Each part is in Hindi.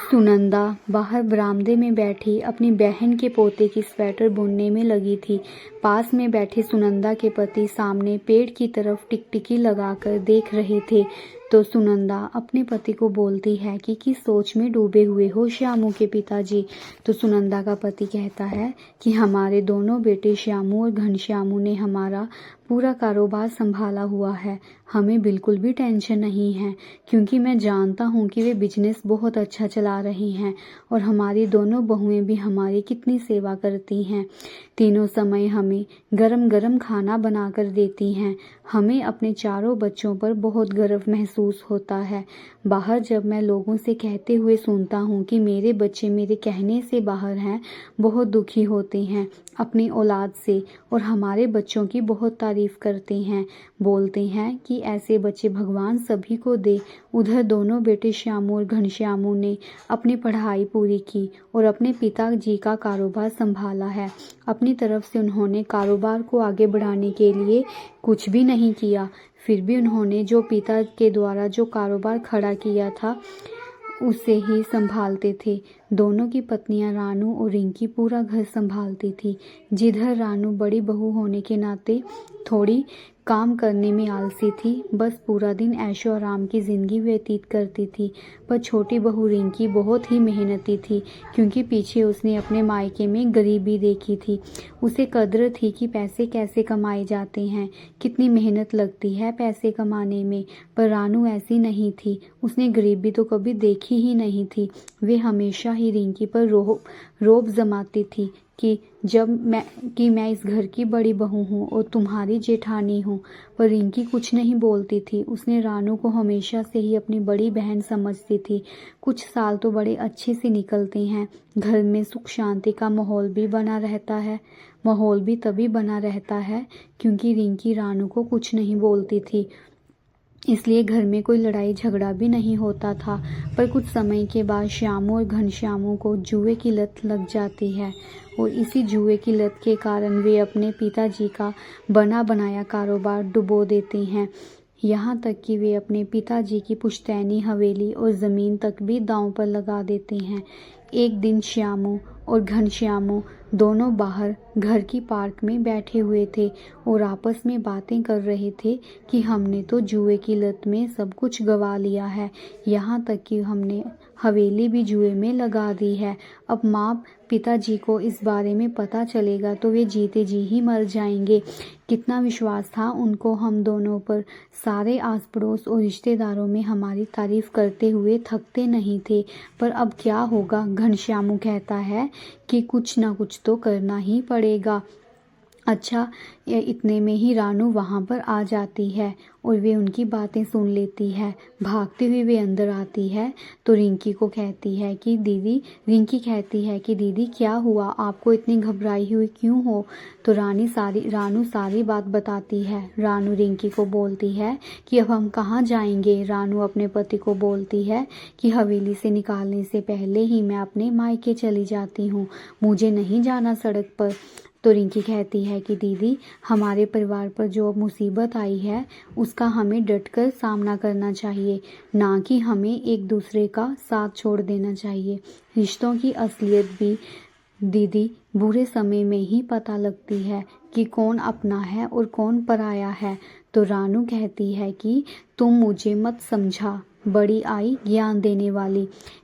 सुनंदा बाहर बरामदे में बैठी अपनी बहन के पोते की स्वेटर बुनने में लगी थी। पास में बैठे सुनंदा के पति सामने पेड़ की तरफ टिकटिकी लगाकर देख रहे थे तो सुनंदा अपने पति को बोलती है कि किस सोच में डूबे हुए हो श्यामू के पिताजी। तो सुनंदा का पति कहता है कि हमारे दोनों बेटे श्यामू और घनश्यामू ने हमारा पूरा कारोबार संभाला हुआ है, हमें बिल्कुल भी टेंशन नहीं है, क्योंकि मैं जानता हूँ कि वे बिजनेस बहुत अच्छा चला रही हैं और हमारी दोनों बहुएं भी हमारी कितनी सेवा करती हैं। तीनों समय हमें गरम गरम खाना बनाकर देती हैं। हमें अपने चारों बच्चों पर बहुत गर्व महसूस होता है। बाहर जब मैं लोगों से कहते हुए सुनता हूँ कि मेरे बच्चे मेरे कहने से बाहर हैं, बहुत दुखी होते हैं अपनी औलाद से और हमारे बच्चों की बहुत तारीफ करते हैं, बोलते हैं कि ऐसे बच्चे भगवान सभी को दे। उधर दोनों बेटे श्यामू और घनश्यामू ने अपनी पढ़ाई पूरी की और अपने पिताजी का कारोबार संभाला है। अपनी तरफ से उन्होंने कारोबार को आगे बढ़ाने के लिए कुछ भी नहीं किया, फिर भी उन्होंने जो पिता के द्वारा जो कारोबार खड़ा किया था उसे ही संभालते थे। दोनों की पत्नियां रानू और रिंकी पूरा घर संभालती थी। जिधर रानू बड़ी बहू होने के नाते थोड़ी काम करने में आलसी थी, बस पूरा दिन ऐशो आराम की ज़िंदगी व्यतीत करती थी। पर छोटी बहू रिंकी बहुत ही मेहनती थी, क्योंकि पीछे उसने अपने मायके में गरीबी देखी थी। उसे कद्र थी कि पैसे कैसे कमाए जाते हैं, कितनी मेहनत लगती है पैसे कमाने में। पर रानू ऐसी नहीं थी, उसने गरीबी तो कभी देखी ही नहीं थी। वे हमेशा ही रिंकी पर रोब जमाती थी कि मैं इस घर की बड़ी बहू हूँ और तुम्हारी जेठानी हूँ। पर रिंकी कुछ नहीं बोलती थी। उसने रानू को हमेशा से ही अपनी बड़ी बहन समझती थी। कुछ साल तो बड़े अच्छे से निकलते हैं। घर में सुख शांति का माहौल भी बना रहता है। माहौल भी तभी बना रहता है क्योंकि रिंकी रानू को कुछ नहीं बोलती थी, इसलिए घर में कोई लड़ाई झगड़ा भी नहीं होता था। पर कुछ समय के बाद श्यामू और घनश्यामू को जुए की लत लग जाती है और इसी जुए की लत के कारण वे अपने पिताजी का बना बनाया कारोबार डुबो देते हैं। यहाँ तक कि वे अपने पिताजी की पुश्तैनी हवेली और ज़मीन तक भी दांव पर लगा देते हैं। एक दिन श्यामू और घनश्यामू दोनों बाहर घर की पार्क में बैठे हुए थे और आपस में बातें कर रहे थे कि हमने तो जुए की लत में सब कुछ गंवा लिया है, यहाँ तक कि हमने हवेली भी जुए में लगा दी है। अब माँ पिताजी को इस बारे में पता चलेगा तो वे जीते जी ही मर जाएंगे। कितना विश्वास था उनको हम दोनों पर। सारे आस पड़ोस और रिश्तेदारों में हमारी तारीफ करते हुए थकते नहीं थे। पर अब क्या होगा, घनश्यामू कहता है कि कुछ ना कुछ तो करना ही पड़ेगा। अच्छा, इतने में ही रानू वहाँ पर आ जाती है और वे उनकी बातें सुन लेती है। भागती हुई वे अंदर आती है तो रिंकी कहती है कि दीदी क्या हुआ, आपको इतनी घबराई हुई क्यों हो। तो रानू सारी बात बताती है। रानू रिंकी को बोलती है कि अब हम कहाँ जाएंगे। रानू अपने पति को बोलती है कि हवेली से निकालने से पहले ही मैं अपने मायके चली जाती हूँ, मुझे नहीं जाना सड़क पर। तो रिंकी कहती है कि दीदी, हमारे परिवार पर जो मुसीबत आई है उसका हमें डटकर सामना करना चाहिए, ना कि हमें एक दूसरे का साथ छोड़ देना चाहिए। रिश्तों की असलियत भी दीदी बुरे समय में ही पता लगती है कि कौन अपना है और कौन पराया है। तो रानू कहती है कि तुम मुझे मत समझा, बड़ी आई ज्ञान देने वाली।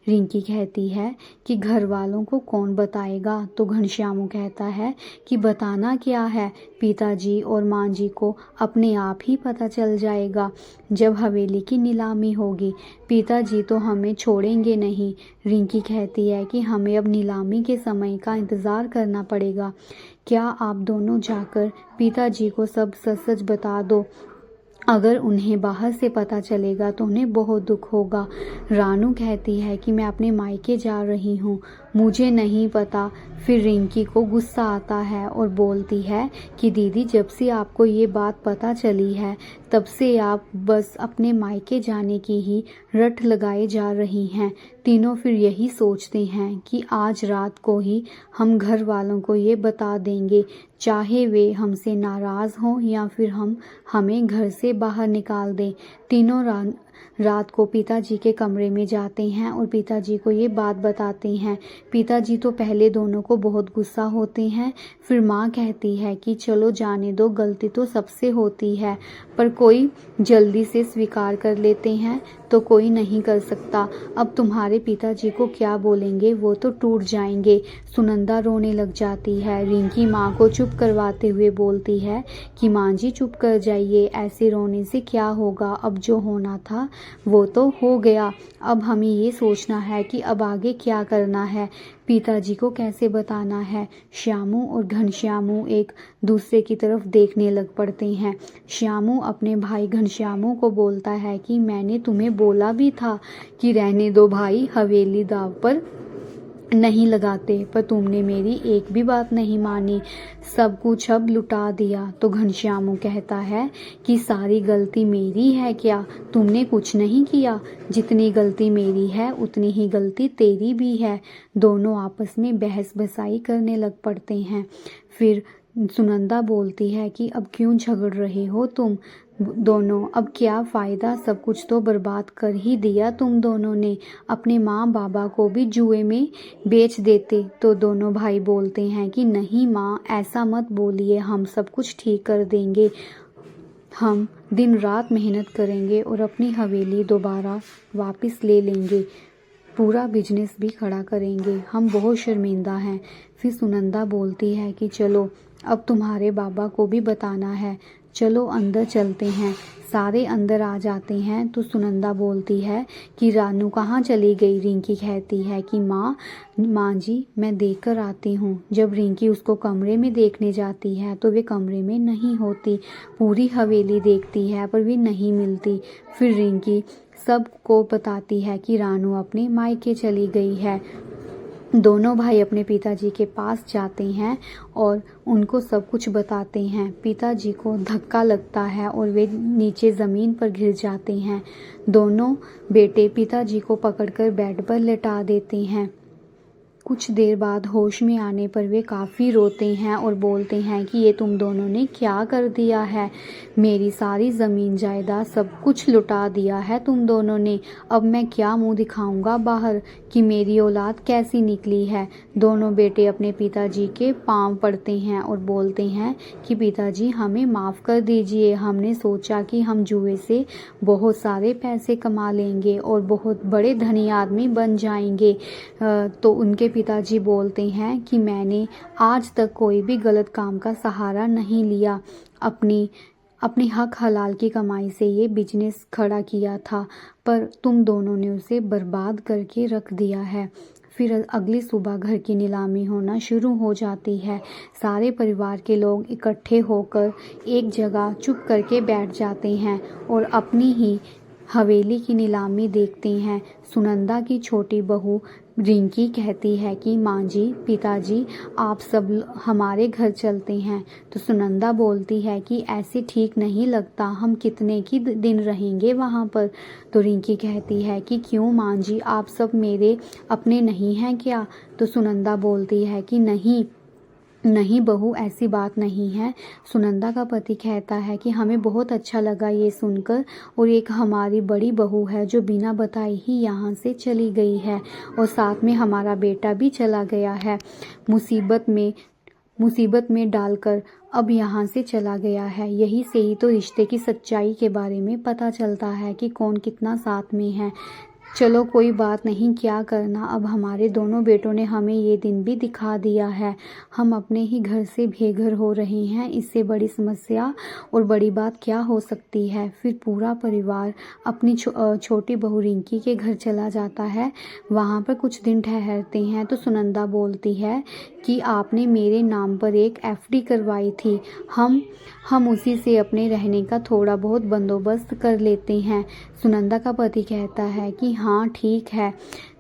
रिंकी कहती है कि घर वालों को कौन बताएगा। तो घनश्यामू कहता है कि बताना क्या है, पिताजी और माँ जी को अपने आप ही पता चल जाएगा जब हवेली की नीलामी होगी। पिताजी तो हमें छोड़ेंगे नहीं। रिंकी कहती है कि हमें अब नीलामी के समय का इंतज़ार करना पड़ेगा। क्या आप दोनों जाकर पिताजी को सब सच सच बता दो, अगर उन्हें बाहर से पता चलेगा तो उन्हें बहुत दुख होगा। रानू कहती है कि मैं अपने मायके जा रही हूँ, मुझे नहीं पता। फिर रिंकी को गुस्सा आता है और बोलती है कि दीदी, जब से आपको ये बात पता चली है तब से आप बस अपने मायके जाने की ही रट लगाए जा रही हैं। तीनों फिर यही सोचते हैं कि आज रात को ही हम घर वालों को ये बता देंगे, चाहे वे हमसे नाराज़ हों या फिर हमें घर से बाहर निकाल दें। तीनों रात को पिताजी के कमरे में जाते हैं और पिताजी को ये बात बताते हैं। पिताजी तो पहले दोनों को बहुत गुस्सा होते हैं, फिर माँ कहती है कि चलो जाने दो, गलती तो सबसे होती है, पर कोई जल्दी से स्वीकार कर लेते हैं तो कोई नहीं कर सकता। अब तुम्हारे पिताजी को क्या बोलेंगे, वो तो टूट जाएंगे। सुनंदा रोने लग जाती है। रिंकी माँ को चुप करवाते हुए बोलती है कि माँ जी चुप कर जाइए, ऐसे रोने से क्या होगा, अब जो होना था वो तो हो गया। अब हमें ये सोचना है कि अब आगे क्या करना है, पिताजी को कैसे बताना है। श्यामू और घनश्यामू एक दूसरे की तरफ देखने लग पड़ते हैं। श्यामू अपने भाई घनश्यामू को बोलता है कि मैंने तुम्हें बोला भी था कि रहने दो भाई, हवेली दाव पर नहीं लगाते, पर तुमने मेरी एक भी बात नहीं मानी, सब कुछ अब लुटा दिया। तो घनश्यामू कहता है कि सारी गलती मेरी है क्या, तुमने कुछ नहीं किया, जितनी गलती मेरी है उतनी ही गलती तेरी भी है। दोनों आपस में बहस बसाई करने लग पड़ते हैं। फिर सुनंदा बोलती है कि अब क्यों झगड़ रहे हो तुम दोनों, अब क्या फ़ायदा, सब कुछ तो बर्बाद कर ही दिया तुम दोनों ने, अपने माँ बाबा को भी जुए में बेच देते। तो दोनों भाई बोलते हैं कि नहीं माँ, ऐसा मत बोलिए, हम सब कुछ ठीक कर देंगे, हम दिन रात मेहनत करेंगे और अपनी हवेली दोबारा वापस ले लेंगे, पूरा बिजनेस भी खड़ा करेंगे, हम बहुत शर्मिंदा हैं। फिर सुनंदा बोलती है कि चलो अब तुम्हारे बाबा को भी बताना है, चलो अंदर चलते हैं। सारे अंदर आ जाते हैं तो सुनंदा बोलती है कि रानू कहाँ चली गई। रिंकी कहती है कि माँ जी मैं देख कर आती हूँ। जब रिंकी उसको कमरे में देखने जाती है तो वे कमरे में नहीं होती, पूरी हवेली देखती है पर वे नहीं मिलती। फिर रिंकी सबको बताती है कि रानू अपने मायके चली गई है। दोनों भाई अपने पिताजी के पास जाते हैं और उनको सब कुछ बताते हैं। पिताजी को धक्का लगता है और वे नीचे ज़मीन पर गिर जाते हैं। दोनों बेटे पिताजी को पकड़कर बेड पर लेटा देते हैं। कुछ देर बाद होश में आने पर वे काफ़ी रोते हैं और बोलते हैं कि ये तुम दोनों ने क्या कर दिया है, मेरी सारी ज़मीन जायदाद सब कुछ लुटा दिया है तुम दोनों ने, अब मैं क्या मुंह दिखाऊंगा बाहर कि मेरी औलाद कैसी निकली है। दोनों बेटे अपने पिताजी के पांव पड़ते हैं और बोलते हैं कि पिताजी हमें माफ़ कर दीजिए, हमने सोचा कि हम जुए से बहुत सारे पैसे कमा लेंगे और बहुत बड़े धनी आदमी बन जाएंगे। तो उनके पिताजी बोलते हैं कि मैंने आज तक कोई भी गलत काम का सहारा नहीं लिया, अपनी हक हलाल की कमाई से ये बिजनेस खड़ा किया था, पर तुम दोनों ने उसे बर्बाद करके रख दिया है। फिर अगली सुबह घर की नीलामी होना शुरू हो जाती है। सारे परिवार के लोग इकट्ठे होकर एक जगह चुप करके बैठ जाते हैं और अपनी ही हवेली की नीलामी देखते हैं। सुनंदा की छोटी बहू रिंकी कहती है कि माँ जी, पिताजी आप सब हमारे घर चलते हैं। तो सुनंदा बोलती है कि ऐसे ठीक नहीं लगता, हम कितने की दिन रहेंगे वहाँ पर। तो रिंकी कहती है कि क्यों माँ जी, आप सब मेरे अपने नहीं हैं क्या। तो सुनंदा बोलती है कि नहीं बहू, ऐसी बात नहीं है। सुनंदा का पति कहता है कि हमें बहुत अच्छा लगा ये सुनकर, और एक हमारी बड़ी बहू है जो बिना बताए ही यहाँ से चली गई है और साथ में हमारा बेटा भी चला गया है, मुसीबत में डालकर अब यहाँ से चला गया है। यही से ही तो रिश्ते की सच्चाई के बारे में पता चलता है कि कौन कितना साथ में है। चलो कोई बात नहीं, क्या करना, अब हमारे दोनों बेटों ने हमें ये दिन भी दिखा दिया है, हम अपने ही घर से बेघर हो रहे हैं, इससे बड़ी समस्या और बड़ी बात क्या हो सकती है। फिर पूरा परिवार अपनी छोटी बहू रिंकी के घर चला जाता है। वहाँ पर कुछ दिन ठहरते हैं तो सुनंदा बोलती है कि आपने मेरे नाम पर एक एफडी करवाई थी, हम उसी से अपने रहने का थोड़ा बहुत बंदोबस्त कर लेते हैं। सुनंदा का पति कहता है कि हाँ ठीक है,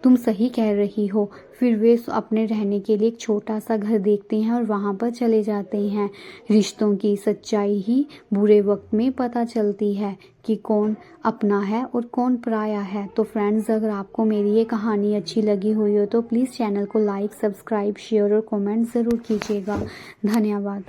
तुम सही कह रही हो। फिर वे अपने रहने के लिए एक छोटा सा घर देखते हैं और वहाँ पर चले जाते हैं। रिश्तों की सच्चाई ही बुरे वक्त में पता चलती है कि कौन अपना है और कौन पराया है। तो फ्रेंड्स, अगर आपको मेरी ये कहानी अच्छी लगी हुई हो तो प्लीज़ चैनल को लाइक, सब्सक्राइब, शेयर और कमेंट ज़रूर कीजिएगा। धन्यवाद।